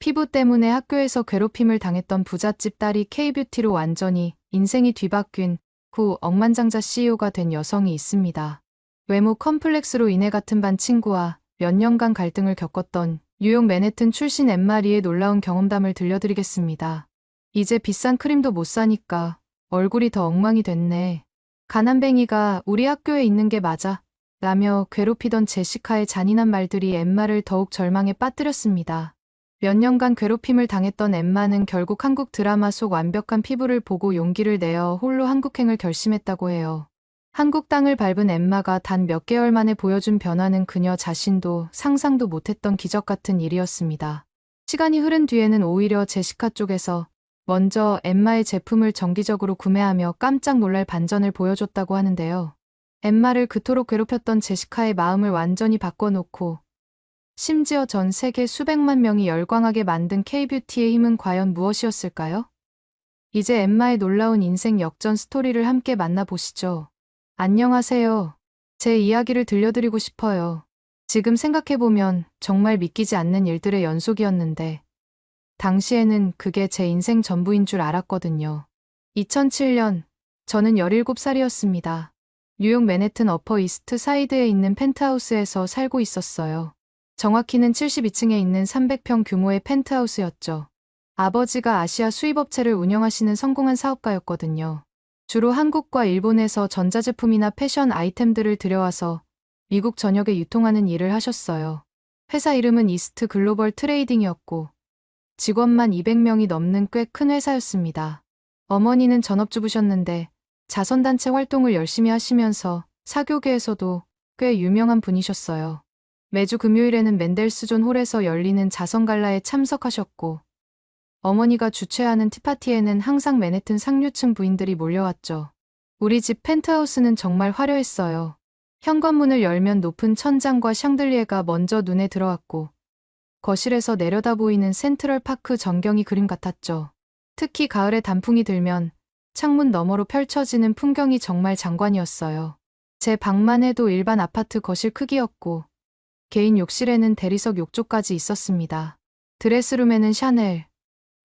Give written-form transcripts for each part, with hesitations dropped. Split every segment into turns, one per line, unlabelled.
피부 때문에 학교에서 괴롭힘을 당했던 부잣집 딸이 K뷰티로 완전히 인생이 뒤바뀐 후 억만장자 CEO가 된 여성이 있습니다. 외모 컴플렉스로 인해 같은 반 친구와 몇 년간 갈등을 겪었던 뉴욕 맨해튼 출신 엠마리의 놀라운 경험담을 들려드리겠습니다. 이제 비싼 크림도 못 사니까 얼굴이 더 엉망이 됐네. 가난뱅이가 우리 학교에 있는 게 맞아? 라며 괴롭히던 제시카의 잔인한 말들이 엠마를 더욱 절망에 빠뜨렸습니다. 몇 년간 괴롭힘을 당했던 엠마는 결국 한국 드라마 속 완벽한 피부를 보고 용기를 내어 홀로 한국행을 결심했다고 해요. 한국 땅을 밟은 엠마가 단 몇 개월 만에 보여준 변화는 그녀 자신도 상상도 못했던 기적 같은 일이었습니다. 시간이 흐른 뒤에는 오히려 제시카 쪽에서 먼저 엠마의 제품을 정기적으로 구매하며 깜짝 놀랄 반전을 보여줬다고 하는데요. 엠마를 그토록 괴롭혔던 제시카의 마음을 완전히 바꿔놓고 심지어 전 세계 수백만 명이 열광하게 만든 K뷰티의 힘은 과연 무엇이었을까요? 이제 엠마의 놀라운 인생 역전 스토리를 함께 만나보시죠. 안녕하세요. 제 이야기를 들려드리고 싶어요. 지금 생각해보면 정말 믿기지 않는 일들의 연속이었는데 당시에는 그게 제 인생 전부인 줄 알았거든요. 2007년 저는 17살이었습니다. 뉴욕 맨해튼 어퍼 이스트 사이드에 있는 펜트하우스에서 살고 있었어요. 정확히는 72층에 있는 300평 규모의 펜트하우스였죠. 아버지가 아시아 수입업체를 운영하시는 성공한 사업가였거든요. 주로 한국과 일본에서 전자제품이나 패션 아이템들을 들여와서 미국 전역에 유통하는 일을 하셨어요. 회사 이름은 이스트 글로벌 트레이딩이었고 직원만 200명이 넘는 꽤 큰 회사였습니다. 어머니는 전업주부셨는데 자선단체 활동을 열심히 하시면서 사교계에서도 꽤 유명한 분이셨어요. 매주 금요일에는 맨델스존 홀에서 열리는 자선갈라에 참석하셨고 어머니가 주최하는 티파티에는 항상 맨해튼 상류층 부인들이 몰려왔죠. 우리 집 펜트하우스는 정말 화려했어요. 현관문을 열면 높은 천장과 샹들리에가 먼저 눈에 들어왔고 거실에서 내려다 보이는 센트럴파크 전경이 그림 같았죠. 특히 가을에 단풍이 들면 창문 너머로 펼쳐지는 풍경이 정말 장관이었어요. 제 방만 해도 일반 아파트 거실 크기였고 개인 욕실에는 대리석 욕조까지 있었습니다. 드레스룸에는 샤넬,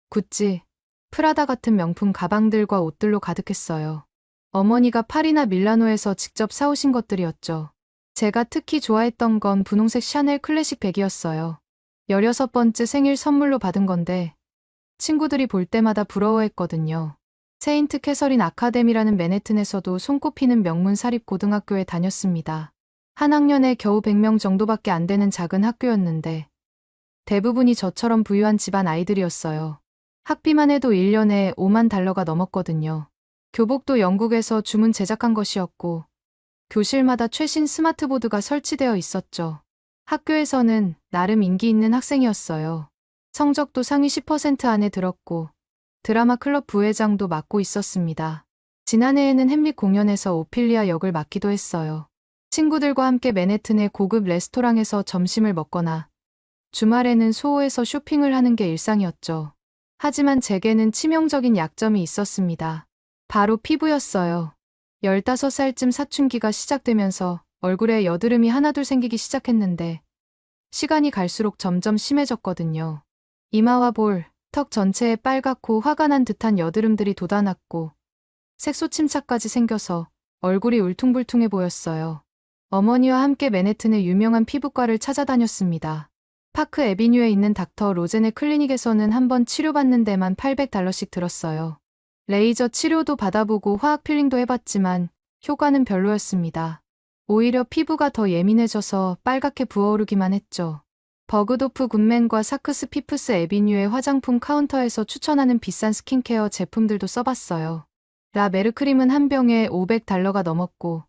구찌, 프라다 같은 명품 가방들과 옷들로 가득했어요. 어머니가 파리나 밀라노에서 직접 사오신 것들이었죠. 제가 특히 좋아했던 건 분홍색 샤넬 클래식 백이었어요. 16번째 생일 선물로 받은 건데 친구들이 볼 때마다 부러워했거든요. 세인트 캐서린 아카데미라는 맨해튼에서도 손꼽히는 명문 사립 고등학교에 다녔습니다. 한 학년에 겨우 100명 정도밖에 안 되는 작은 학교였는데 대부분이 저처럼 부유한 집안 아이들이었어요. 학비만 해도 1년에 5만 달러가 넘었거든요. 교복도 영국에서 주문 제작한 것이었고 교실마다 최신 스마트보드가 설치되어 있었죠. 학교에서는 나름 인기 있는 학생이었어요. 성적도 상위 10% 안에 들었고 드라마 클럽 부회장도 맡고 있었습니다. 지난해에는 햄릿 공연에서 오피리아 역을 맡기도 했어요. 친구들과 함께 맨해튼의 고급 레스토랑에서 점심을 먹거나 주말에는 소호에서 쇼핑을 하는 게 일상이었죠. 하지만 제게는 치명적인 약점이 있었습니다. 바로 피부였어요. 15살쯤 사춘기가 시작되면서 얼굴에 여드름이 하나둘 생기기 시작했는데 시간이 갈수록 점점 심해졌거든요. 이마와 볼, 턱 전체에 빨갛고 화가 난 듯한 여드름들이 돋아났고 색소 침착까지 생겨서 얼굴이 울퉁불퉁해 보였어요. 어머니와 함께 맨해튼의 유명한 피부과를 찾아다녔습니다. 파크 애비뉴에 있는 닥터 로젠의 클리닉에서는 한 번 치료받는 데만 $800씩 들었어요. 레이저 치료도 받아보고 화학 필링도 해봤지만 효과는 별로였습니다. 오히려 피부가 더 예민해져서 빨갛게 부어오르기만 했죠. 버그도프 굿맨과 사크스 피프스 애비뉴의 화장품 카운터에서 추천하는 비싼 스킨케어 제품들도 써봤어요. 라 메르크림은 한 병에 $500가 넘었고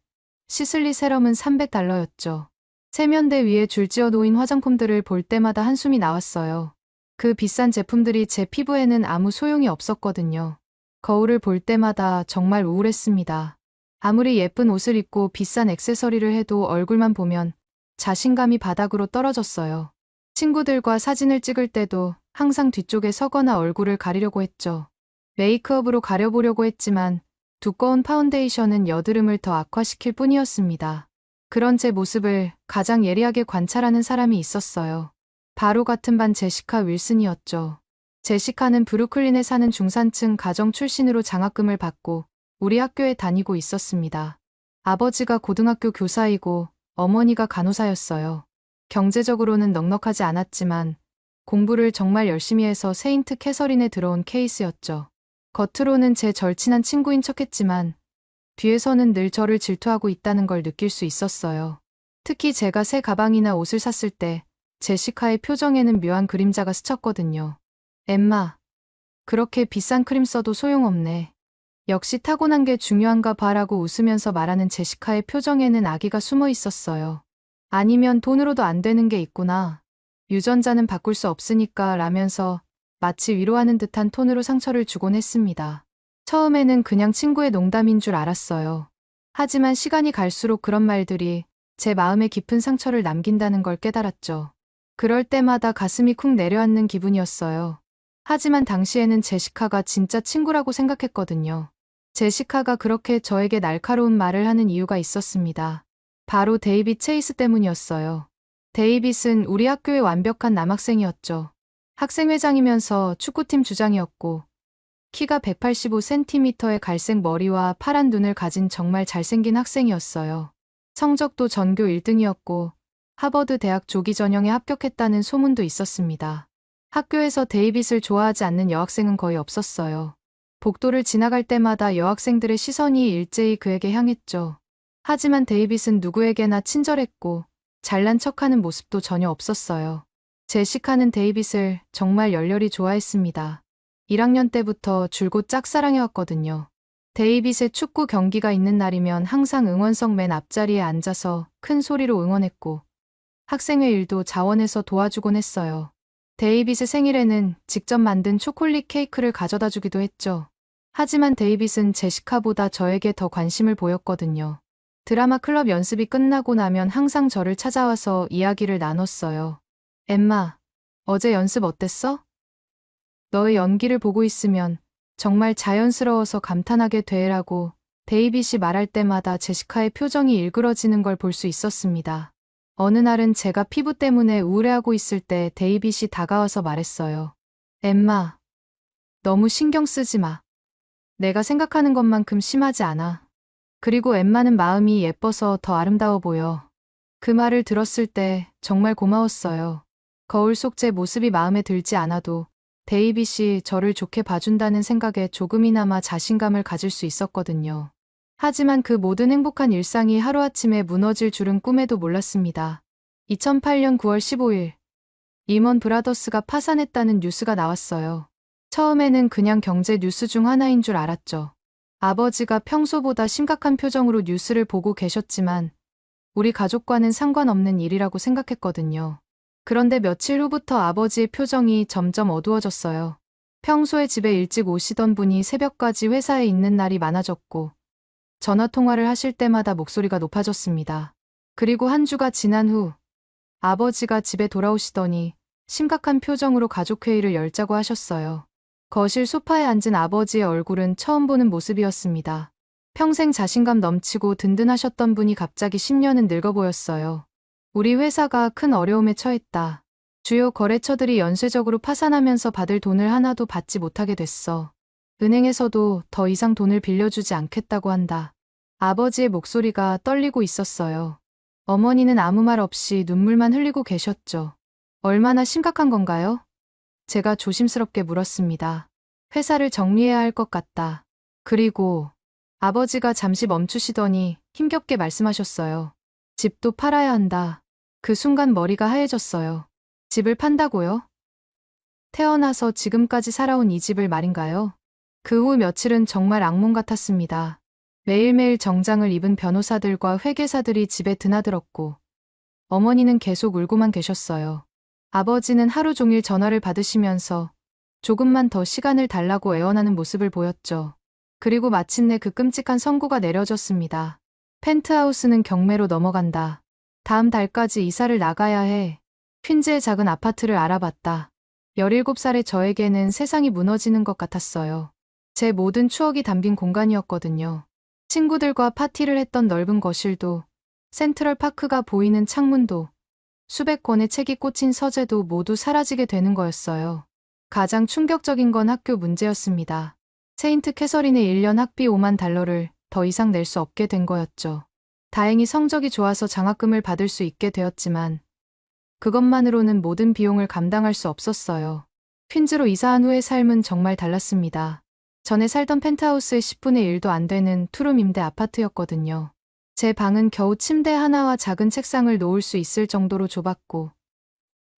시슬리 세럼은 $300였죠. 세면대 위에 줄지어 놓인 화장품들을 볼 때마다 한숨이 나왔어요. 그 비싼 제품들이 제 피부에는 아무 소용이 없었거든요. 거울을 볼 때마다 정말 우울했습니다. 아무리 예쁜 옷을 입고 비싼 액세서리를 해도 얼굴만 보면 자신감이 바닥으로 떨어졌어요. 친구들과 사진을 찍을 때도 항상 뒤쪽에 서거나 얼굴을 가리려고 했죠. 메이크업으로 가려보려고 했지만 두꺼운 파운데이션은 여드름을 더 악화시킬 뿐이었습니다. 그런 제 모습을 가장 예리하게 관찰하는 사람이 있었어요. 바로 같은 반 제시카 윌슨이었죠. 제시카는 브루클린에 사는 중산층 가정 출신으로 장학금을 받고 우리 학교에 다니고 있었습니다. 아버지가 고등학교 교사이고 어머니가 간호사였어요. 경제적으로는 넉넉하지 않았지만 공부를 정말 열심히 해서 세인트 캐서린에 들어온 케이스였죠. 겉으로는 제 절친한 친구인 척했지만 뒤에서는 늘 저를 질투하고 있다는 걸 느낄 수 있었어요. 특히 제가 새 가방이나 옷을 샀을 때 제시카의 표정에는 묘한 그림자가 스쳤거든요. 엠마, 그렇게 비싼 크림 써도 소용없네. 역시 타고난 게 중요한가 봐라고 웃으면서 말하는 제시카의 표정에는 아기가 숨어 있었어요. 아니면 돈으로도 안 되는 게 있구나. 유전자는 바꿀 수 없으니까 라면서 마치 위로하는 듯한 톤으로 상처를 주곤 했습니다. 처음에는 그냥 친구의 농담인 줄 알았어요. 하지만 시간이 갈수록 그런 말들이 제 마음에 깊은 상처를 남긴다는 걸 깨달았죠. 그럴 때마다 가슴이 쿵 내려앉는 기분이었어요. 하지만 당시에는 제시카가 진짜 친구라고 생각했거든요. 제시카가 그렇게 저에게 날카로운 말을 하는 이유가 있었습니다. 바로 데이빗 체이스 때문이었어요. 데이빗은 우리 학교의 완벽한 남학생이었죠. 학생회장이면서 축구팀 주장이었고 키가 185cm의 갈색 머리와 파란 눈을 가진 정말 잘생긴 학생이었어요. 성적도 전교 1등이었고 하버드 대학 조기 전형에 합격했다는 소문도 있었습니다. 학교에서 데이빗을 좋아하지 않는 여학생은 거의 없었어요. 복도를 지나갈 때마다 여학생들의 시선이 일제히 그에게 향했죠. 하지만 데이빗은 누구에게나 친절했고 잘난 척하는 모습도 전혀 없었어요. 제시카는 데이빗을 정말 열렬히 좋아했습니다. 1학년 때부터 줄곧 짝사랑해왔거든요. 데이빗의 축구 경기가 있는 날이면 항상 응원석 맨 앞자리에 앉아서 큰 소리로 응원했고 학생회 일도 자원해서 도와주곤 했어요. 데이빗의 생일에는 직접 만든 초콜릿 케이크를 가져다 주기도 했죠. 하지만 데이빗은 제시카보다 저에게 더 관심을 보였거든요. 드라마 클럽 연습이 끝나고 나면 항상 저를 찾아와서 이야기를 나눴어요. 엠마, 어제 연습 어땠어? 너의 연기를 보고 있으면 정말 자연스러워서 감탄하게 돼라고 데이빗이 말할 때마다 제시카의 표정이 일그러지는 걸 볼 수 있었습니다. 어느 날은 제가 피부 때문에 우울해하고 있을 때 데이빗이 다가와서 말했어요. 엠마, 너무 신경 쓰지 마. 내가 생각하는 것만큼 심하지 않아. 그리고 엠마는 마음이 예뻐서 더 아름다워 보여. 그 말을 들었을 때 정말 고마웠어요. 거울 속 제 모습이 마음에 들지 않아도 데이빗이 저를 좋게 봐준다는 생각에 조금이나마 자신감을 가질 수 있었거든요. 하지만 그 모든 행복한 일상이 하루아침에 무너질 줄은 꿈에도 몰랐습니다. 2008년 9월 15일, 리먼 브라더스가 파산했다는 뉴스가 나왔어요. 처음에는 그냥 경제 뉴스 중 하나인 줄 알았죠. 아버지가 평소보다 심각한 표정으로 뉴스를 보고 계셨지만 우리 가족과는 상관없는 일이라고 생각했거든요. 그런데 며칠 후부터 아버지의 표정이 점점 어두워졌어요. 평소에 집에 일찍 오시던 분이 새벽까지 회사에 있는 날이 많아졌고 전화 통화를 하실 때마다 목소리가 높아졌습니다. 그리고 한 주가 지난 후 아버지가 집에 돌아오시더니 심각한 표정으로 가족회의를 열자고 하셨어요. 거실 소파에 앉은 아버지의 얼굴은 처음 보는 모습이었습니다. 평생 자신감 넘치고 든든하셨던 분이 갑자기 10년은 늙어 보였어요. 우리 회사가 큰 어려움에 처했다. 주요 거래처들이 연쇄적으로 파산하면서 받을 돈을 하나도 받지 못하게 됐어. 은행에서도 더 이상 돈을 빌려주지 않겠다고 한다. 아버지의 목소리가 떨리고 있었어요. 어머니는 아무 말 없이 눈물만 흘리고 계셨죠. 얼마나 심각한 건가요? 제가 조심스럽게 물었습니다. 회사를 정리해야 할 것 같다. 그리고 아버지가 잠시 멈추시더니 힘겹게 말씀하셨어요. 집도 팔아야 한다. 그 순간 머리가 하얘졌어요. 집을 판다고요? 태어나서 지금까지 살아온 이 집을 말인가요? 그 후 며칠은 정말 악몽 같았습니다. 매일매일 정장을 입은 변호사들과 회계사들이 집에 드나들었고 어머니는 계속 울고만 계셨어요. 아버지는 하루 종일 전화를 받으시면서 조금만 더 시간을 달라고 애원하는 모습을 보였죠. 그리고 마침내 그 끔찍한 선고가 내려졌습니다. 펜트하우스는 경매로 넘어간다. 다음 달까지 이사를 나가야 해. 퀸즈의 작은 아파트를 알아봤다. 17살의 저에게는 세상이 무너지는 것 같았어요. 제 모든 추억이 담긴 공간이었거든요. 친구들과 파티를 했던 넓은 거실도, 센트럴 파크가 보이는 창문도, 수백 권의 책이 꽂힌 서재도 모두 사라지게 되는 거였어요. 가장 충격적인 건 학교 문제였습니다. 세인트 캐서린의 1년 학비 $50,000를 더 이상 낼 수 없게 된 거였죠. 다행히 성적이 좋아서 장학금을 받을 수 있게 되었지만 그것만으로는 모든 비용을 감당할 수 없었어요. 퀸즈로 이사한 후의 삶은 정말 달랐습니다. 전에 살던 펜트하우스의 10분의 1도 안 되는 투룸 임대 아파트였거든요. 제 방은 겨우 침대 하나와 작은 책상을 놓을 수 있을 정도로 좁았고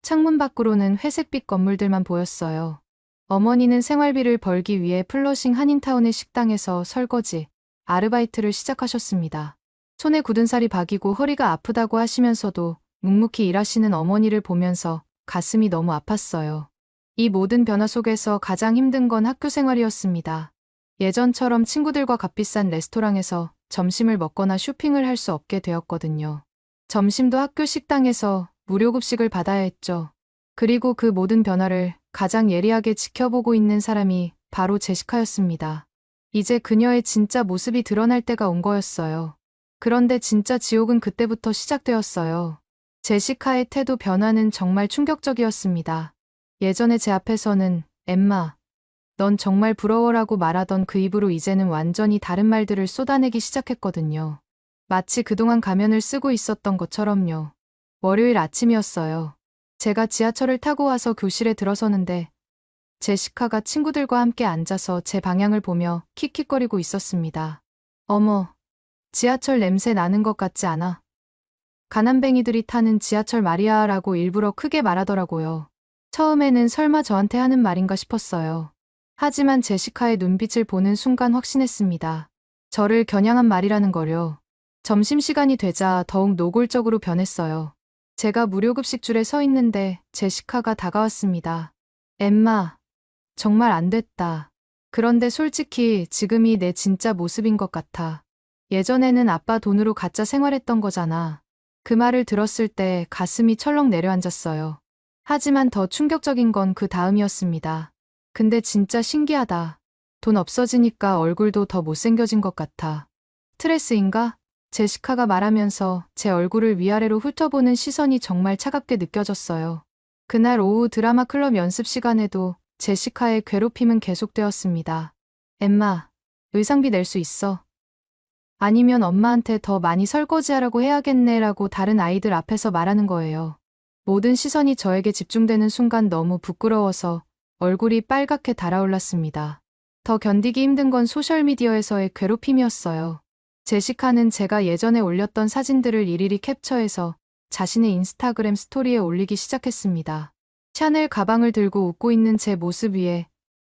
창문 밖으로는 회색빛 건물들만 보였어요. 어머니는 생활비를 벌기 위해 플러싱 한인타운의 식당에서 설거지, 아르바이트를 시작하셨습니다. 손에 굳은 살이 박이고 허리가 아프다고 하시면서도 묵묵히 일하시는 어머니를 보면서 가슴이 너무 아팠어요. 이 모든 변화 속에서 가장 힘든 건 학교 생활이었습니다. 예전처럼 친구들과 값비싼 레스토랑에서 점심을 먹거나 쇼핑을 할 수 없게 되었거든요. 점심도 학교 식당에서 무료 급식을 받아야 했죠. 그리고 그 모든 변화를 가장 예리하게 지켜보고 있는 사람이 바로 제시카였습니다. 이제 그녀의 진짜 모습이 드러날 때가 온 거였어요. 그런데 진짜 지옥은 그때부터 시작되었어요. 제시카의 태도 변화는 정말 충격적이었습니다. 예전에 제 앞에서는 엠마, 넌 정말 부러워라고 말하던 그 입으로 이제는 완전히 다른 말들을 쏟아내기 시작했거든요. 마치 그동안 가면을 쓰고 있었던 것처럼요. 월요일 아침이었어요. 제가 지하철을 타고 와서 교실에 들어서는데 제시카가 친구들과 함께 앉아서 제 방향을 보며 킥킥거리고 있었습니다. 어머, 지하철 냄새 나는 것 같지 않아? 가난뱅이들이 타는 지하철 말이야라고 일부러 크게 말하더라고요. 처음에는 설마 저한테 하는 말인가 싶었어요. 하지만 제시카의 눈빛을 보는 순간 확신했습니다. 저를 겨냥한 말이라는 거요. 점심시간이 되자 더욱 노골적으로 변했어요. 제가 무료급식 줄에 서 있는데 제시카가 다가왔습니다. 엠마, 정말 안 됐다. 그런데 솔직히 지금이 내 진짜 모습인 것 같아. 예전에는 아빠 돈으로 가짜 생활했던 거잖아. 그 말을 들었을 때 가슴이 철렁 내려앉았어요. 하지만 더 충격적인 건 그 다음이었습니다. 근데 진짜 신기하다. 돈 없어지니까 얼굴도 더 못생겨진 것 같아. 스트레스인가? 제시카가 말하면서 제 얼굴을 위아래로 훑어보는 시선이 정말 차갑게 느껴졌어요. 그날 오후 드라마 클럽 연습 시간에도 제시카의 괴롭힘은 계속되었습니다. 엠마, 의상비 낼 수 있어? 아니면 엄마한테 더 많이 설거지하라고 해야겠네라고 다른 아이들 앞에서 말하는 거예요. 모든 시선이 저에게 집중되는 순간 너무 부끄러워서 얼굴이 빨갛게 달아올랐습니다. 더 견디기 힘든 건 소셜미디어에서의 괴롭힘이었어요. 제시카는 제가 예전에 올렸던 사진들을 일일이 캡처해서 자신의 인스타그램 스토리에 올리기 시작했습니다. 샤넬 가방을 들고 웃고 있는 제 모습 위에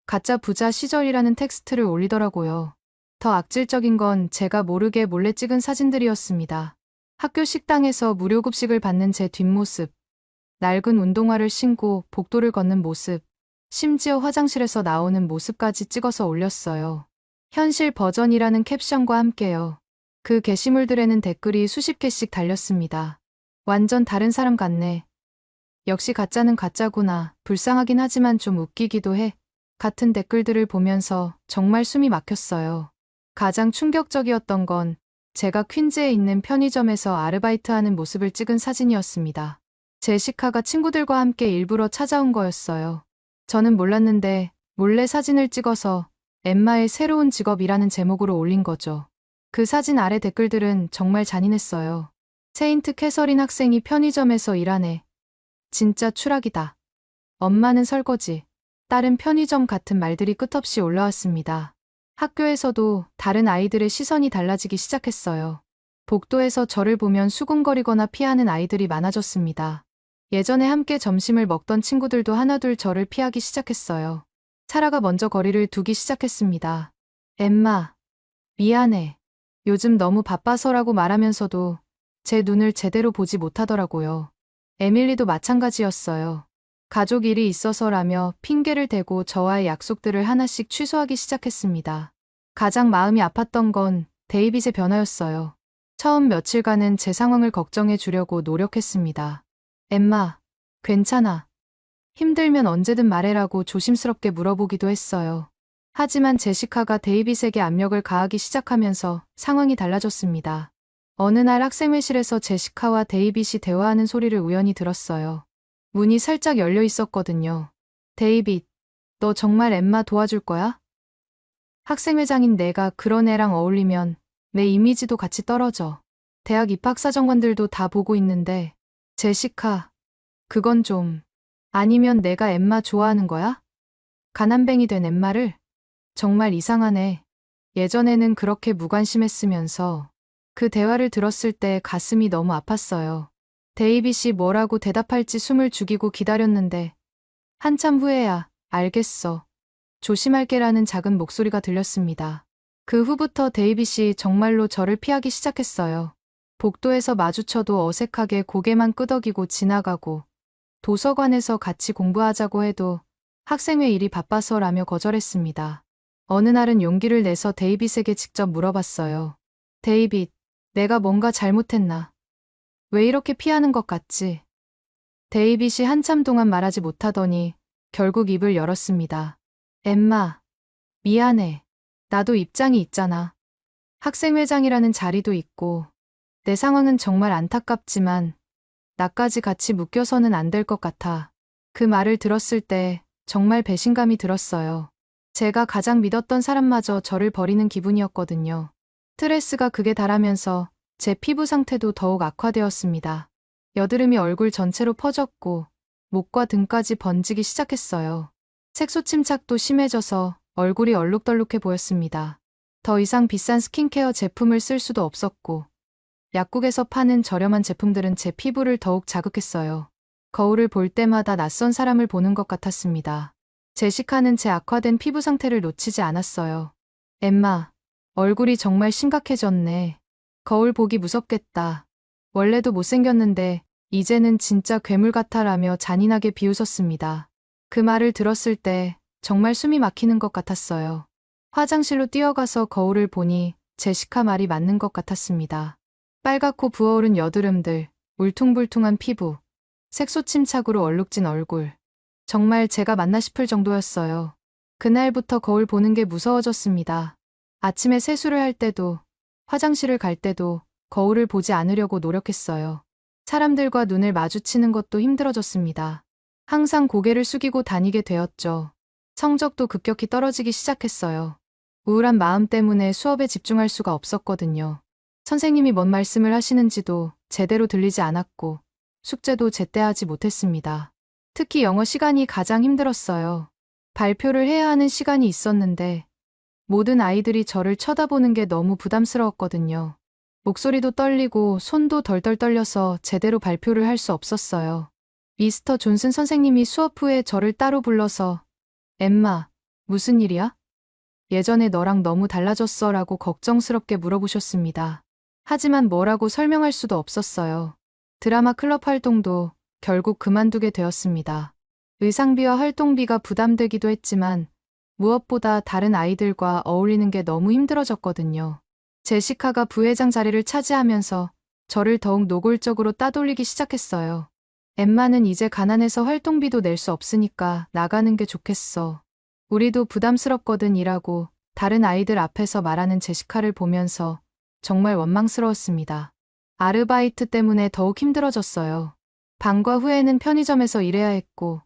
가짜 부자 시절이라는 텍스트를 올리더라고요. 더 악질적인 건 제가 모르게 몰래 찍은 사진들이었습니다. 학교 식당에서 무료 급식을 받는 제 뒷모습, 낡은 운동화를 신고 복도를 걷는 모습, 심지어 화장실에서 나오는 모습까지 찍어서 올렸어요. 현실 버전이라는 캡션과 함께요. 그 게시물들에는 댓글이 수십 개씩 달렸습니다. 완전 다른 사람 같네. 역시 가짜는 가짜구나. 불쌍하긴 하지만 좀 웃기기도 해. 같은 댓글들을 보면서 정말 숨이 막혔어요. 가장 충격적이었던 건 제가 퀸즈에 있는 편의점에서 아르바이트하는 모습을 찍은 사진이었습니다. 제시카가 친구들과 함께 일부러 찾아온 거였어요. 저는 몰랐는데 몰래 사진을 찍어서 엠마의 새로운 직업이라는 제목으로 올린 거죠. 그 사진 아래 댓글들은 정말 잔인했어요. 세인트 캐서린 학생이 편의점에서 일하네. 진짜 추락이다. 엄마는 설거지. 딸은 편의점 같은 말들이 끝없이 올라왔습니다. 학교에서도 다른 아이들의 시선이 달라지기 시작했어요. 복도에서 저를 보면 수군거리거나 피하는 아이들이 많아졌습니다. 예전에 함께 점심을 먹던 친구들도 하나둘 저를 피하기 시작했어요. 사라가 먼저 거리를 두기 시작했습니다. 엠마, 미안해. 요즘 너무 바빠서라고 말하면서도 제 눈을 제대로 보지 못하더라고요. 에밀리도 마찬가지였어요. 가족 일이 있어서라며 핑계를 대고 저와의 약속들을 하나씩 취소하기 시작했습니다. 가장 마음이 아팠던 건 데이빗의 변화였어요. 처음 며칠간은 제 상황을 걱정해 주려고 노력했습니다. 엠마, 괜찮아. 힘들면 언제든 말해라고 조심스럽게 물어보기도 했어요. 하지만 제시카가 데이빗에게 압력을 가하기 시작하면서 상황이 달라졌습니다. 어느 날 학생회실에서 제시카와 데이빗이 대화하는 소리를 우연히 들었어요. 문이 살짝 열려 있었거든요. 데이빗, 너 정말 엠마 도와줄 거야? 학생회장인 내가 그런 애랑 어울리면 내 이미지도 같이 떨어져. 대학 입학사정관들도 다 보고 있는데, 제시카, 그건 좀, 아니면 내가 엠마 좋아하는 거야? 가난뱅이 된 엠마를? 정말 이상하네. 예전에는 그렇게 무관심했으면서 그 대화를 들었을 때 가슴이 너무 아팠어요. 데이빗이 뭐라고 대답할지 숨을 죽이고 기다렸는데 한참 후에야 알겠어. 조심할게라는 작은 목소리가 들렸습니다. 그 후부터 데이빗이 정말로 저를 피하기 시작했어요. 복도에서 마주쳐도 어색하게 고개만 끄덕이고 지나가고 도서관에서 같이 공부하자고 해도 학생회 일이 바빠서라며 거절했습니다. 어느 날은 용기를 내서 데이빗에게 직접 물어봤어요. 데이빗, 내가 뭔가 잘못했나? 왜 이렇게 피하는 것 같지? 데이빗이 한참 동안 말하지 못하더니 결국 입을 열었습니다. 엠마, 미안해. 나도 입장이 있잖아. 학생회장이라는 자리도 있고 내 상황은 정말 안타깝지만 나까지 같이 묶여서는 안 될 것 같아. 그 말을 들었을 때 정말 배신감이 들었어요. 제가 가장 믿었던 사람마저 저를 버리는 기분이었거든요. 스트레스가 극에 달하면서 제 피부 상태도 더욱 악화되었습니다. 여드름이 얼굴 전체로 퍼졌고 목과 등까지 번지기 시작했어요. 색소 침착도 심해져서 얼굴이 얼룩덜룩해 보였습니다. 더 이상 비싼 스킨케어 제품을 쓸 수도 없었고 약국에서 파는 저렴한 제품들은 제 피부를 더욱 자극했어요. 거울을 볼 때마다 낯선 사람을 보는 것 같았습니다. 제시카는 제 악화된 피부 상태를 놓치지 않았어요. 엠마, 얼굴이 정말 심각해졌네. 거울 보기 무섭겠다. 원래도 못생겼는데 이제는 진짜 괴물 같아라며 잔인하게 비웃었습니다. 그 말을 들었을 때 정말 숨이 막히는 것 같았어요. 화장실로 뛰어가서 거울을 보니 제시카 말이 맞는 것 같았습니다. 빨갛고 부어오른 여드름들, 울퉁불퉁한 피부, 색소 침착으로 얼룩진 얼굴. 정말 제가 맞나 싶을 정도였어요. 그날부터 거울 보는 게 무서워졌습니다. 아침에 세수를 할 때도, 화장실을 갈 때도 거울을 보지 않으려고 노력했어요. 사람들과 눈을 마주치는 것도 힘들어졌습니다. 항상 고개를 숙이고 다니게 되었죠. 성적도 급격히 떨어지기 시작했어요. 우울한 마음 때문에 수업에 집중할 수가 없었거든요. 선생님이 뭔 말씀을 하시는지도 제대로 들리지 않았고, 숙제도 제때 하지 못했습니다. 특히 영어 시간이 가장 힘들었어요. 발표를 해야 하는 시간이 있었는데 모든 아이들이 저를 쳐다보는 게 너무 부담스러웠거든요. 목소리도 떨리고 손도 덜덜 떨려서 제대로 발표를 할 수 없었어요. 미스터 존슨 선생님이 수업 후에 저를 따로 불러서 엠마, 무슨 일이야? 예전에 너랑 너무 달라졌어 라고 걱정스럽게 물어보셨습니다. 하지만 뭐라고 설명할 수도 없었어요. 드라마 클럽 활동도 결국 그만두게 되었습니다. 의상비와 활동비가 부담되기도 했지만 무엇보다 다른 아이들과 어울리는 게 너무 힘들어졌거든요. 제시카가 부회장 자리를 차지하면서 저를 더욱 노골적으로 따돌리기 시작했어요. 엠마는 이제 가난해서 활동비도 낼 수 없으니까 나가는 게 좋겠어. 우리도 부담스럽거든 이라고 다른 아이들 앞에서 말하는 제시카를 보면서 정말 원망스러웠습니다. 아르바이트 때문에 더욱 힘들어졌어요. 방과 후에는 편의점에서 일해야 했고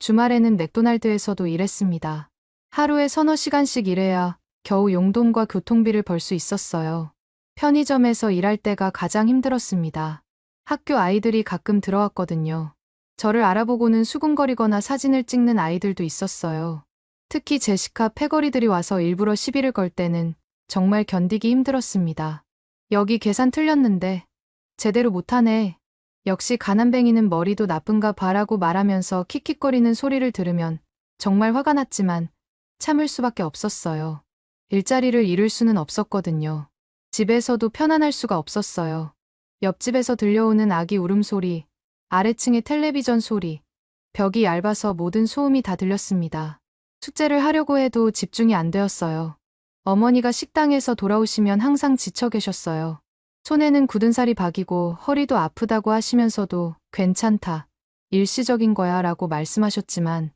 주말에는 맥도날드에서도 일했습니다. 하루에 서너 시간씩 일해야 겨우 용돈과 교통비를 벌 수 있었어요. 편의점에서 일할 때가 가장 힘들었습니다. 학교 아이들이 가끔 들어왔거든요. 저를 알아보고는 수군거리거나 사진을 찍는 아이들도 있었어요. 특히 제시카 패거리들이 와서 일부러 시비를 걸 때는 정말 견디기 힘들었습니다. 여기 계산 틀렸는데 제대로 못하네. 역시 가난뱅이는 머리도 나쁜가 봐라고 말하면서 킥킥거리는 소리를 들으면 정말 화가 났지만 참을 수밖에 없었어요. 일자리를 잃을 수는 없었거든요. 집에서도 편안할 수가 없었어요. 옆집에서 들려오는 아기 울음소리, 아래층의 텔레비전 소리, 벽이 얇아서 모든 소음이 다 들렸습니다. 숙제를 하려고 해도 집중이 안 되었어요. 어머니가 식당에서 돌아오시면 항상 지쳐 계셨어요. 손에는 굳은 살이 박이고 허리도 아프다고 하시면서도 괜찮다, 일시적인 거야 라고 말씀하셨지만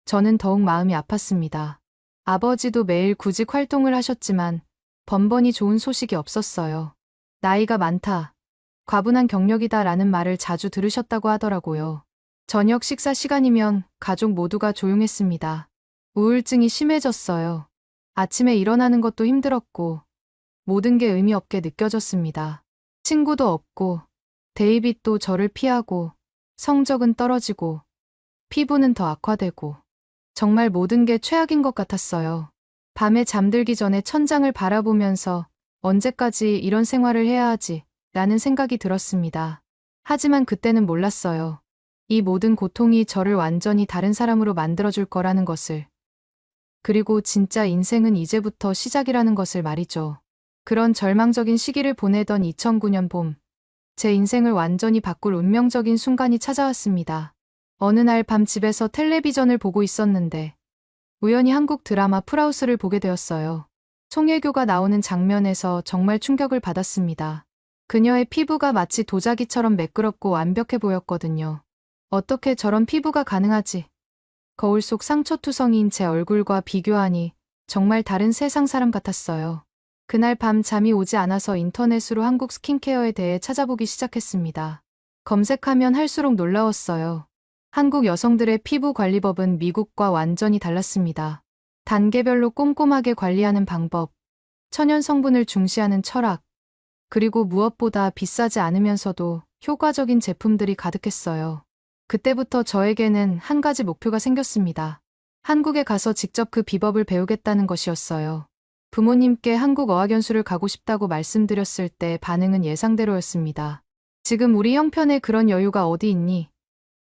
저는 더욱 마음이 아팠습니다. 아버지도 매일 구직 활동을 하셨지만 번번이 좋은 소식이 없었어요. 나이가 많다. 과분한 경력이다 라는 말을 자주 들으셨다고 하더라고요. 저녁 식사 시간이면 가족 모두가 조용했습니다. 우울증이 심해졌어요. 아침에 일어나는 것도 힘들었고 모든 게 의미 없게 느껴졌습니다. 친구도 없고 데이빗도 저를 피하고 성적은 떨어지고 피부는 더 악화되고 정말 모든 게 최악인 것 같았어요. 밤에 잠들기 전에 천장을 바라보면서 언제까지 이런 생활을 해야 하지? 라는 생각이 들었습니다. 하지만 그때는 몰랐어요. 이 모든 고통이 저를 완전히 다른 사람으로 만들어줄 거라는 것을. 그리고 진짜 인생은 이제부터 시작이라는 것을 말이죠. 그런 절망적인 시기를 보내던 2009년 봄, 제 인생을 완전히 바꿀 운명적인 순간이 찾아왔습니다. 어느 날 밤 집에서 텔레비전을 보고 있었는데 우연히 한국 드라마 풀하우스를 보게 되었어요. 송혜교가 나오는 장면에서 정말 충격을 받았습니다. 그녀의 피부가 마치 도자기처럼 매끄럽고 완벽해 보였거든요. 어떻게 저런 피부가 가능하지? 거울 속 상처투성이인 제 얼굴과 비교하니 정말 다른 세상 사람 같았어요. 그날 밤 잠이 오지 않아서 인터넷으로 한국 스킨케어에 대해 찾아보기 시작했습니다. 검색하면 할수록 놀라웠어요. 한국 여성들의 피부 관리법은 미국과 완전히 달랐습니다. 단계별로 꼼꼼하게 관리하는 방법, 천연 성분을 중시하는 철학, 그리고 무엇보다 비싸지 않으면서도 효과적인 제품들이 가득했어요. 그때부터 저에게는 한 가지 목표가 생겼습니다. 한국에 가서 직접 그 비법을 배우겠다는 것이었어요. 부모님께 한국 어학연수를 가고 싶다고 말씀드렸을 때 반응은 예상대로였습니다. 지금 우리 형편에 그런 여유가 어디 있니?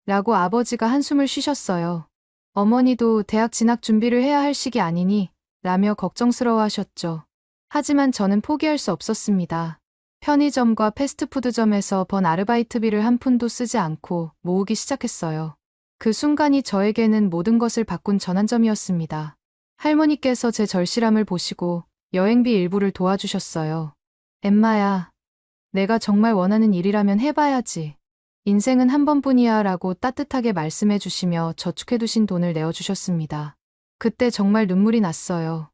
라고 아버지가 한숨을 쉬셨어요. 어머니도 대학 진학 준비를 해야 할 시기 아니니? 라며 걱정스러워 하셨죠. 하지만 저는 포기할 수 없었습니다. 편의점과 패스트푸드점에서 번 아르바이트비를 한 푼도 쓰지 않고 모으기 시작했어요. 그 순간이 저에게는 모든 것을 바꾼 전환점이었습니다. 할머니께서 제 절실함을 보시고 여행비 일부를 도와주셨어요. 엠마야, 내가 정말 원하는 일이라면 해봐야지. 인생은 한 번뿐이야 라고 따뜻하게 말씀해 주시며 저축해두신 돈을 내어주셨습니다. 그때 정말 눈물이 났어요.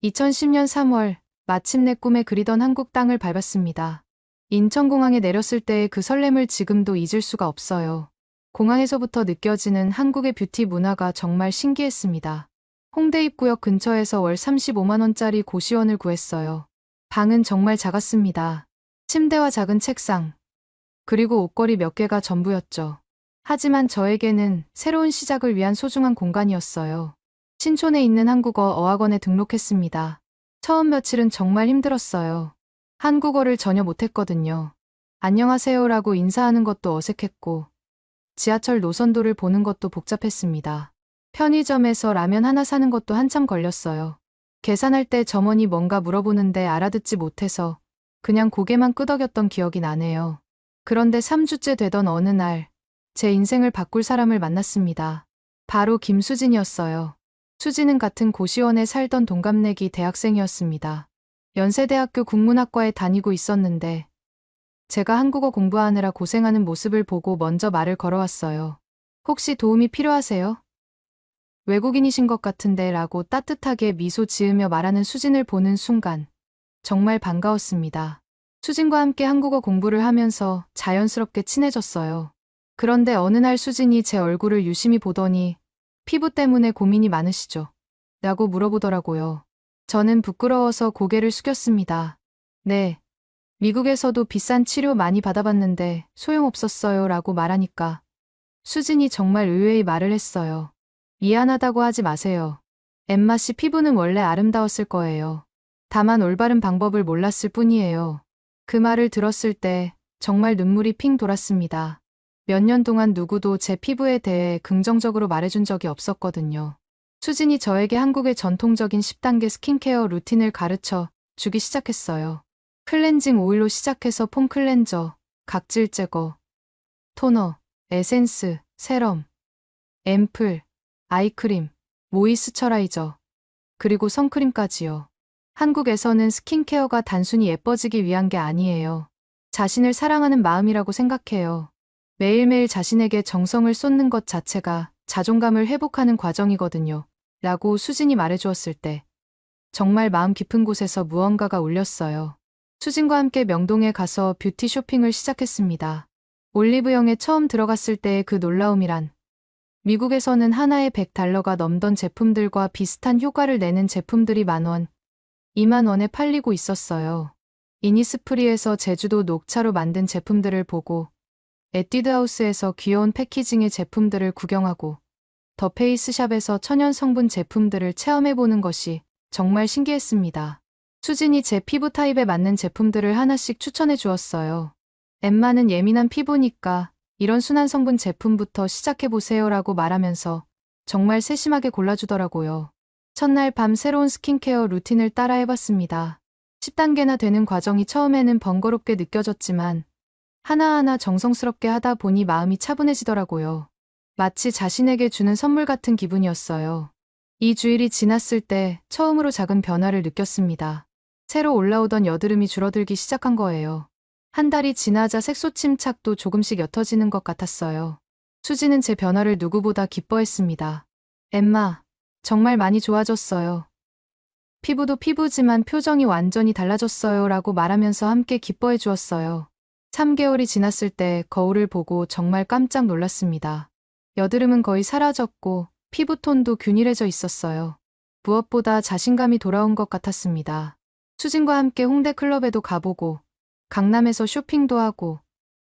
2010년 3월, 마침내 꿈에 그리던 한국 땅을 밟았습니다. 인천공항에 내렸을 때의 그 설렘을 지금도 잊을 수가 없어요. 공항에서부터 느껴지는 한국의 뷰티 문화가 정말 신기했습니다. 홍대 입구역 근처에서 월 35만 원짜리 고시원을 구했어요. 방은 정말 작았습니다. 침대와 작은 책상, 그리고 옷걸이 몇 개가 전부였죠. 하지만 저에게는 새로운 시작을 위한 소중한 공간이었어요. 신촌에 있는 한국어 어학원에 등록했습니다. 처음 며칠은 정말 힘들었어요. 한국어를 전혀 못했거든요. 안녕하세요라고 인사하는 것도 어색했고, 지하철 노선도를 보는 것도 복잡했습니다. 편의점에서 라면 하나 사는 것도 한참 걸렸어요. 계산할 때 점원이 뭔가 물어보는데 알아듣지 못해서 그냥 고개만 끄덕였던 기억이 나네요. 그런데 3주째 되던 어느 날, 제 인생을 바꿀 사람을 만났습니다. 바로 김수진이었어요. 수진은 같은 고시원에 살던 동갑내기 대학생이었습니다. 연세대학교 국문학과에 다니고 있었는데 제가 한국어 공부하느라 고생하는 모습을 보고 먼저 말을 걸어왔어요. 혹시 도움이 필요하세요? 외국인이신 것 같은데 라고 따뜻하게 미소 지으며 말하는 수진을 보는 순간 정말 반가웠습니다. 수진과 함께 한국어 공부를 하면서 자연스럽게 친해졌어요. 그런데 어느 날 수진이 제 얼굴을 유심히 보더니 피부 때문에 고민이 많으시죠? 라고 물어보더라고요. 저는 부끄러워서 고개를 숙였습니다. 네. 미국에서도 비싼 치료 많이 받아봤는데 소용없었어요 라고 말하니까 수진이 정말 의외의 말을 했어요. 미안하다고 하지 마세요. 엠마 씨 피부는 원래 아름다웠을 거예요. 다만 올바른 방법을 몰랐을 뿐이에요. 그 말을 들었을 때 정말 눈물이 핑 돌았습니다. 몇 년 동안 누구도 제 피부에 대해 긍정적으로 말해준 적이 없었거든요. 수진이 저에게 한국의 전통적인 10단계 스킨케어 루틴을 가르쳐 주기 시작했어요. 클렌징 오일로 시작해서 폼 클렌저, 각질 제거, 토너, 에센스, 세럼, 앰플, 아이크림, 모이스처라이저, 그리고 선크림까지요. 한국에서는 스킨케어가 단순히 예뻐지기 위한 게 아니에요. 자신을 사랑하는 마음이라고 생각해요. 매일매일 자신에게 정성을 쏟는 것 자체가 자존감을 회복하는 과정이거든요. 라고 수진이 말해주었을 때 정말 마음 깊은 곳에서 무언가가 울렸어요. 수진과 함께 명동에 가서 뷰티 쇼핑을 시작했습니다. 올리브영에 처음 들어갔을 때의 그 놀라움이란, 미국에서는 하나에 $100가 넘던 제품들과 비슷한 효과를 내는 제품들이 10,000원, 20,000원에 팔리고 있었어요. 이니스프리에서 제주도 녹차로 만든 제품들을 보고, 에뛰드하우스에서 귀여운 패키징의 제품들을 구경하고, 더 페이스샵에서 천연 성분 제품들을 체험해보는 것이 정말 신기했습니다. 수진이 제 피부 타입에 맞는 제품들을 하나씩 추천해 주었어요. 엠마는 예민한 피부니까 이런 순한 성분 제품부터 시작해보세요라고 말하면서 정말 세심하게 골라주더라고요. 첫날 밤 새로운 스킨케어 루틴을 따라해봤습니다. 10단계나 되는 과정이 처음에는 번거롭게 느껴졌지만 하나하나 정성스럽게 하다 보니 마음이 차분해지더라고요. 마치 자신에게 주는 선물 같은 기분이었어요. 이 주일이 지났을 때 처음으로 작은 변화를 느꼈습니다. 새로 올라오던 여드름이 줄어들기 시작한 거예요. 한 달이 지나자 색소 침착도 조금씩 옅어지는 것 같았어요. 수지는 제 변화를 누구보다 기뻐했습니다. 엠마, 정말 많이 좋아졌어요. 피부도 피부지만 표정이 완전히 달라졌어요 라고 말하면서 함께 기뻐해 주었어요. 3개월이 지났을 때 거울을 보고 정말 깜짝 놀랐습니다. 여드름은 거의 사라졌고 피부톤도 균일해져 있었어요. 무엇보다 자신감이 돌아온 것 같았습니다. 수진과 함께 홍대 클럽에도 가보고 강남에서 쇼핑도 하고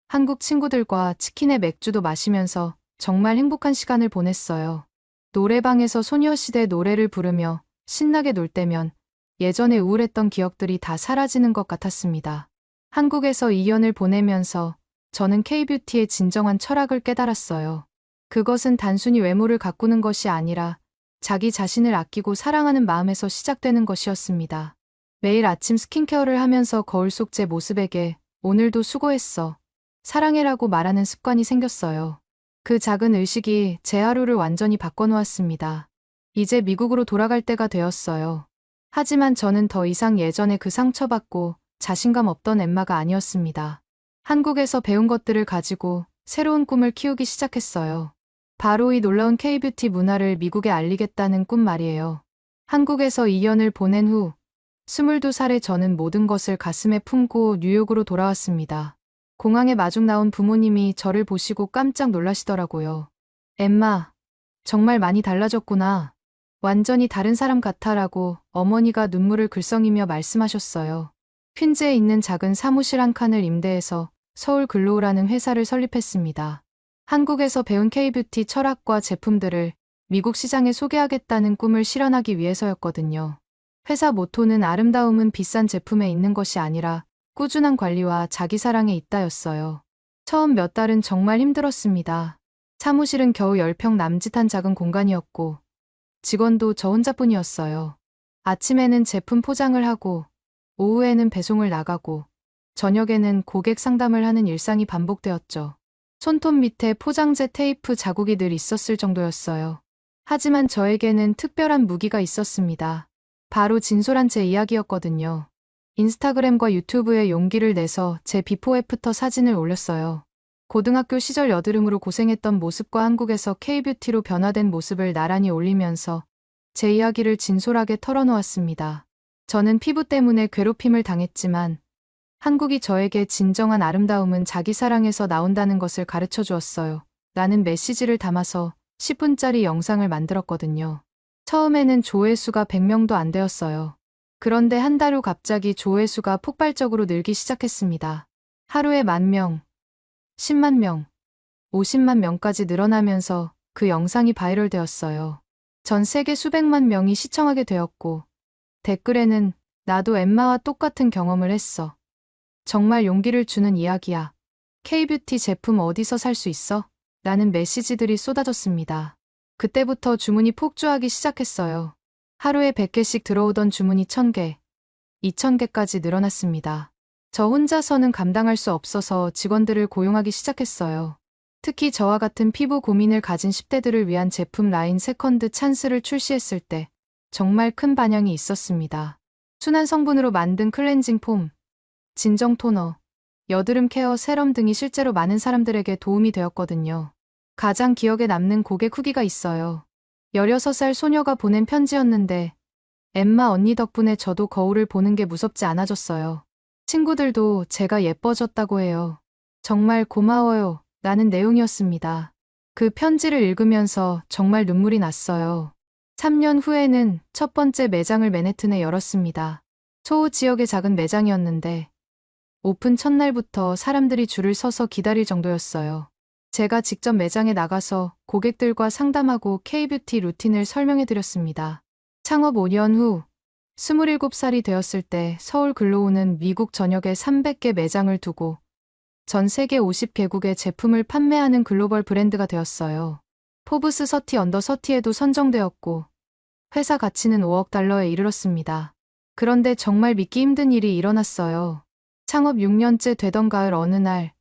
한국 친구들과 치킨에 맥주도 마시면서 정말 행복한 시간을 보냈어요. 노래방에서 소녀시대 노래를 부르며 신나게 놀 때면 예전에 우울했던 기억들이 다 사라지는 것 같았습니다. 한국에서 2년을 보내면서 저는 K뷰티의 진정한 철학을 깨달았어요. 그것은 단순히 외모를 가꾸는 것이 아니라 자기 자신을 아끼고 사랑하는 마음에서 시작되는 것이었습니다. 매일 아침 스킨케어를 하면서 거울 속 제 모습에게 오늘도 수고했어, 사랑해라고 말하는 습관이 생겼어요. 그 작은 의식이 제 하루를 완전히 바꿔놓았습니다. 이제 미국으로 돌아갈 때가 되었어요. 하지만 저는 더 이상 예전에 그 상처받고 자신감 없던 엠마가 아니었습니다. 한국에서 배운 것들을 가지고 새로운 꿈을 키우기 시작했어요. 바로 이 놀라운 K뷰티 문화를 미국에 알리겠다는 꿈 말이에요. 한국에서 2년을 보낸 후 22살에 저는 모든 것을 가슴에 품고 뉴욕으로 돌아왔습니다. 공항에 마중 나온 부모님이 저를 보시고 깜짝 놀라시더라고요. 엠마, 정말 많이 달라졌구나. 완전히 다른 사람 같아라고 어머니가 눈물을 글썽이며 말씀하셨어요. 퀸즈에 있는 작은 사무실 한 칸을 임대해서 서울 글로우라는 회사를 설립했습니다. 한국에서 배운 K뷰티 철학과 제품들을 미국 시장에 소개하겠다는 꿈을 실현하기 위해서였거든요. 회사 모토는 아름다움은 비싼 제품에 있는 것이 아니라 꾸준한 관리와 자기 사랑에 있다였어요. 처음 몇 달은 정말 힘들었습니다. 사무실은 겨우 10평 남짓한 작은 공간이었고 직원도 저 혼자뿐이었어요. 아침에는 제품 포장을 하고 오후에는 배송을 나가고 저녁에는 고객 상담을 하는 일상이 반복되었죠. 손톱 밑에 포장재 테이프 자국이 늘 있었을 정도였어요. 하지만 저에게는 특별한 무기가 있었습니다. 바로 진솔한 제 이야기였거든요. 인스타그램과 유튜브에 용기를 내서 제 비포 애프터 사진을 올렸어요. 고등학교 시절 여드름으로 고생했던 모습과 한국에서 K뷰티로 변화된 모습을 나란히 올리면서 제 이야기를 진솔하게 털어놓았습니다. 저는 피부 때문에 괴롭힘을 당했지만 한국이 저에게 진정한 아름다움은 자기 사랑에서 나온다는 것을 가르쳐 주었어요. 라는 메시지를 담아서 10분짜리 영상을 만들었거든요. 처음에는 조회수가 100명도 안 되었어요. 그런데 한 달 후 갑자기 조회수가 폭발적으로 늘기 시작했습니다. 하루에 10,000명, 10만 명, 50만 명까지 늘어나면서 그 영상이 바이럴 되었어요. 전 세계 수백만 명이 시청하게 되었고 댓글에는 나도 엠마와 똑같은 경험을 했어. 정말 용기를 주는 이야기야. K뷰티 제품 어디서 살 수 있어? 라는 메시지들이 쏟아졌습니다. 그때부터 주문이 폭주하기 시작했어요. 하루에 100개씩 들어오던 주문이 1000개, 2000개까지 늘어났습니다. 저 혼자서는 감당할 수 없어서 직원들을 고용하기 시작했어요. 특히 저와 같은 피부 고민을 가진 10대들을 위한 제품 라인 세컨드 찬스를 출시했을 때 정말 큰 반향이 있었습니다. 순한 성분으로 만든 클렌징 폼, 진정 토너, 여드름 케어 세럼 등이 실제로 많은 사람들에게 도움이 되었거든요. 가장 기억에 남는 고객 후기가 있어요. 16살 소녀가 보낸 편지였는데 엠마 언니 덕분에 저도 거울을 보는 게 무섭지 않아졌어요. 친구들도 제가 예뻐졌다고 해요. 정말 고마워요. 라는 내용이었습니다. 그 편지를 읽으면서 정말 눈물이 났어요. 3년 후에는 첫 번째 매장을 맨해튼에 열었습니다. 소호 지역의 작은 매장이었는데 오픈 첫날부터 사람들이 줄을 서서 기다릴 정도였어요. 제가 직접 매장에 나가서 고객들과 상담하고 K뷰티 루틴을 설명해 드렸습니다. 창업 5년 후 27살이 되었을 때 서울 글로우는 미국 전역에 300개 매장을 두고 전 세계 50개국의 제품을 판매하는 글로벌 브랜드가 되었어요. 포브스 30 언더 30에도 선정되었고 회사 가치는 5억 달러에 이르렀습니다. 그런데 정말 믿기 힘든 일이 일어났어요. 창업 6년째 되던 가을 어느 날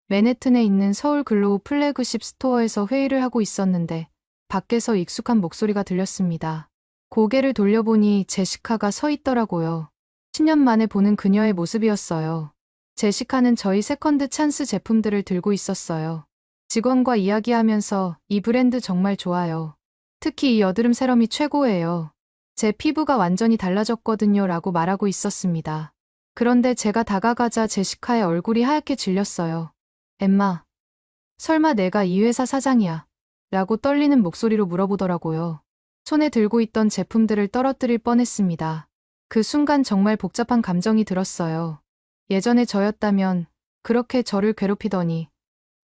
맨해튼에 있는 서울 글로우 플래그십 스토어에서 회의를 하고 있었는데 밖에서 익숙한 목소리가 들렸습니다. 고개를 돌려보니 제시카가 서 있더라고요. 10년 만에 보는 그녀의 모습이었어요. 제시카는 저희 세컨드 찬스 제품들을 들고 있었어요. 직원과 이야기하면서 이 브랜드 정말 좋아요. 특히 이 여드름 세럼이 최고예요. 제 피부가 완전히 달라졌거든요 라고 말하고 있었습니다. 그런데 제가 다가가자 제시카의 얼굴이 하얗게 질렸어요. 엠마, 설마 내가 이 회사 사장이야? 라고 떨리는 목소리로 물어보더라고요. 손에 들고 있던 제품들을 떨어뜨릴 뻔했습니다. 그 순간 정말 복잡한 감정이 들었어요. 예전에 저였다면 그렇게 저를 괴롭히더니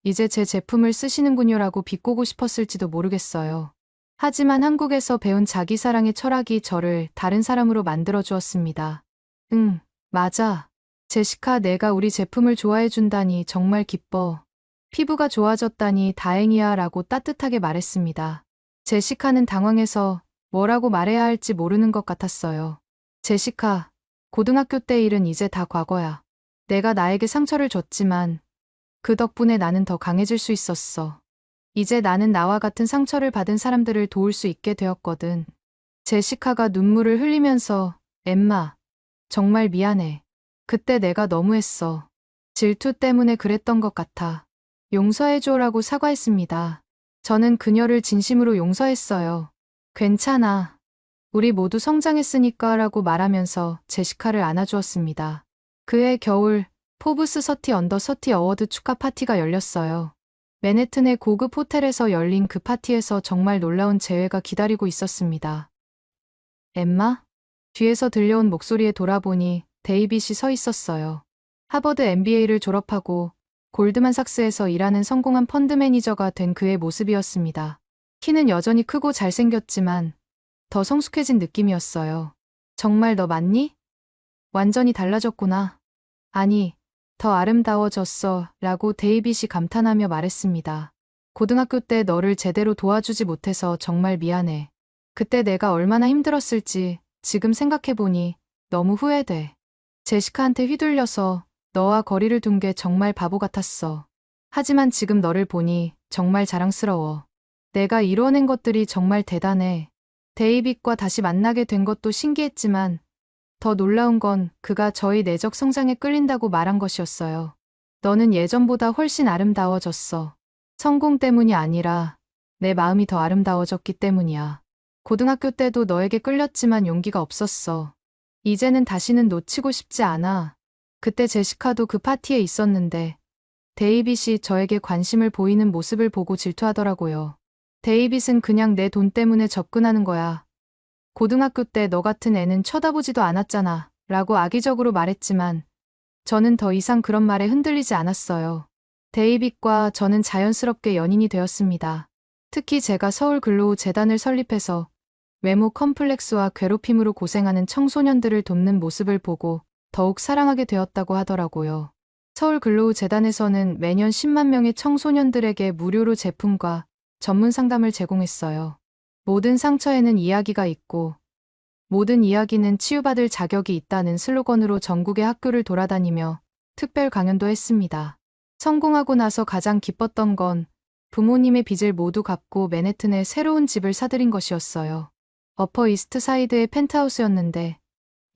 이제 제 제품을 쓰시는군요 라고 비꼬고 싶었을지도 모르겠어요. 하지만 한국에서 배운 자기사랑의 철학이 저를 다른 사람으로 만들어 주었습니다. 응, 맞아. 제시카, 내가 우리 제품을 좋아해 준다니 정말 기뻐. 피부가 좋아졌다니 다행이야 라고 따뜻하게 말했습니다. 제시카는 당황해서 뭐라고 말해야 할지 모르는 것 같았어요. 제시카, 고등학교 때 일은 이제 다 과거야. 내가 나에게 상처를 줬지만 그 덕분에 나는 더 강해질 수 있었어. 이제 나는 나와 같은 상처를 받은 사람들을 도울 수 있게 되었거든. 제시카가 눈물을 흘리면서 엠마, 정말 미안해. 그때 내가 너무했어. 질투 때문에 그랬던 것 같아. 용서해줘라고 사과했습니다. 저는 그녀를 진심으로 용서했어요. 괜찮아. 우리 모두 성장했으니까 라고 말하면서 제시카를 안아주었습니다. 그해 겨울 포브스 30 언더 30 어워드 축하 파티가 열렸어요. 맨해튼의 고급 호텔에서 열린 그 파티에서 정말 놀라운 재회가 기다리고 있었습니다. 엠마? 뒤에서 들려온 목소리에 돌아보니 데이빗이 서 있었어요. 하버드 MBA를 졸업하고 골드만삭스에서 일하는 성공한 펀드 매니저가 된 그의 모습이었습니다. 키는 여전히 크고 잘생겼지만 더 성숙해진 느낌이었어요. 정말 너 맞니? 완전히 달라졌구나. 아니, 더 아름다워졌어 라고 데이빗이 감탄하며 말했습니다. 고등학교 때 너를 제대로 도와주지 못해서 정말 미안해. 그때 내가 얼마나 힘들었을지 지금 생각해보니 너무 후회돼. 제시카한테 휘둘려서 너와 거리를 둔 게 정말 바보 같았어. 하지만 지금 너를 보니 정말 자랑스러워. 내가 이뤄낸 것들이 정말 대단해. 데이빗과 다시 만나게 된 것도 신기했지만 더 놀라운 건 그가 저희 내적 성장에 끌린다고 말한 것이었어요. 너는 예전보다 훨씬 아름다워졌어. 성공 때문이 아니라 내 마음이 더 아름다워졌기 때문이야. 고등학교 때도 너에게 끌렸지만 용기가 없었어. 이제는 다시는 놓치고 싶지 않아. 그때 제시카도 그 파티에 있었는데 데이빗이 저에게 관심을 보이는 모습을 보고 질투하더라고요. 데이빗은 그냥 내 돈 때문에 접근하는 거야. 고등학교 때 너 같은 애는 쳐다보지도 않았잖아. 라고 악의적으로 말했지만 저는 더 이상 그런 말에 흔들리지 않았어요. 데이빗과 저는 자연스럽게 연인이 되었습니다. 특히 제가 서울 글로우 재단을 설립해서 외모 컴플렉스와 괴롭힘으로 고생하는 청소년들을 돕는 모습을 보고 더욱 사랑하게 되었다고 하더라고요. 서울 글로우 재단에서는 매년 10만 명의 청소년들에게 무료로 제품과 전문 상담을 제공했어요. 모든 상처에는 이야기가 있고 모든 이야기는 치유받을 자격이 있다는 슬로건으로 전국의 학교를 돌아다니며 특별 강연도 했습니다. 성공하고 나서 가장 기뻤던 건 부모님의 빚을 모두 갚고 맨해튼에 새로운 집을 사들인 것이었어요. 어퍼 이스트 사이드의 펜트하우스였는데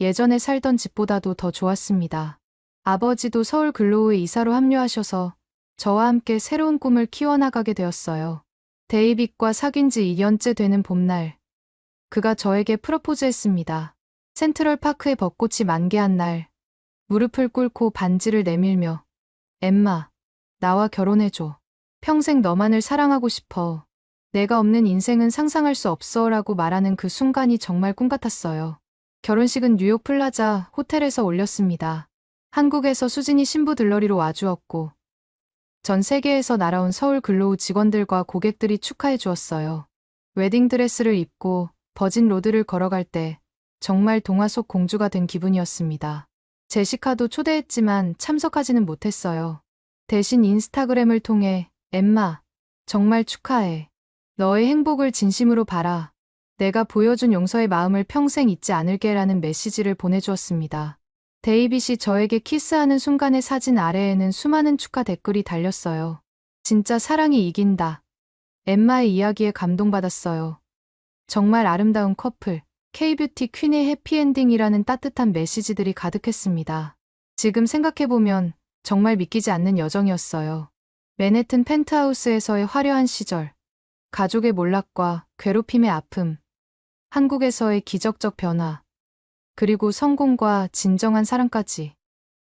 예전에 살던 집보다도 더 좋았습니다. 아버지도 서울 글로우에 이사로 합류하셔서 저와 함께 새로운 꿈을 키워나가게 되었어요. 데이빗과 사귄 지 2년째 되는 봄날, 그가 저에게 프로포즈했습니다. 센트럴 파크의 벚꽃이 만개한 날, 무릎을 꿇고 반지를 내밀며 엠마, 나와 결혼해줘. 평생 너만을 사랑하고 싶어. 내가 없는 인생은 상상할 수 없어 라고 말하는 그 순간이 정말 꿈 같았어요. 결혼식은 뉴욕 플라자 호텔에서 올렸습니다. 한국에서 수진이 신부 들러리로 와주었고 전 세계에서 날아온 서울 글로우 직원들과 고객들이 축하해 주었어요. 웨딩드레스를 입고 버진 로드를 걸어갈 때 정말 동화 속 공주가 된 기분이었습니다. 제시카도 초대했지만 참석하지는 못했어요. 대신 인스타그램을 통해 엠마, 정말 축하해. 너의 행복을 진심으로 바라. 내가 보여준 용서의 마음을 평생 잊지 않을게라는 메시지를 보내주었습니다. 데이빗이 저에게 키스하는 순간의 사진 아래에는 수많은 축하 댓글이 달렸어요. 진짜 사랑이 이긴다. 엠마의 이야기에 감동받았어요. 정말 아름다운 커플, K뷰티 퀸의 해피엔딩이라는 따뜻한 메시지들이 가득했습니다. 지금 생각해보면 정말 믿기지 않는 여정이었어요. 맨해튼 펜트하우스에서의 화려한 시절, 가족의 몰락과 괴롭힘의 아픔, 한국에서의 기적적 변화, 그리고 성공과 진정한 사랑까지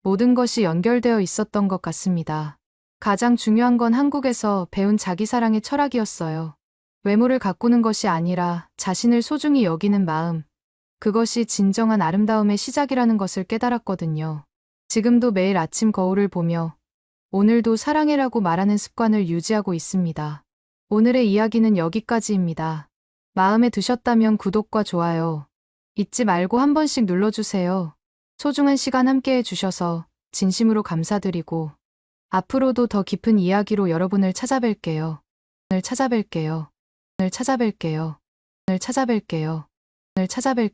모든 것이 연결되어 있었던 것 같습니다. 가장 중요한 건 한국에서 배운 자기 사랑의 철학이었어요. 외모를 가꾸는 것이 아니라 자신을 소중히 여기는 마음, 그것이 진정한 아름다움의 시작이라는 것을 깨달았거든요. 지금도 매일 아침 거울을 보며 오늘도 사랑해라고 말하는 습관을 유지하고 있습니다. 오늘의 이야기는 여기까지입니다. 마음에 드셨다면 구독과 좋아요 잊지 말고 한 번씩 눌러주세요. 소중한 시간 함께 해주셔서 진심으로 감사드리고 앞으로도 더 깊은 이야기로 여러분을 찾아뵐게요. 오늘 찾아뵐게요. 오늘 찾아뵐게요. 오늘 찾아뵐게요. 오늘 찾아뵐게요.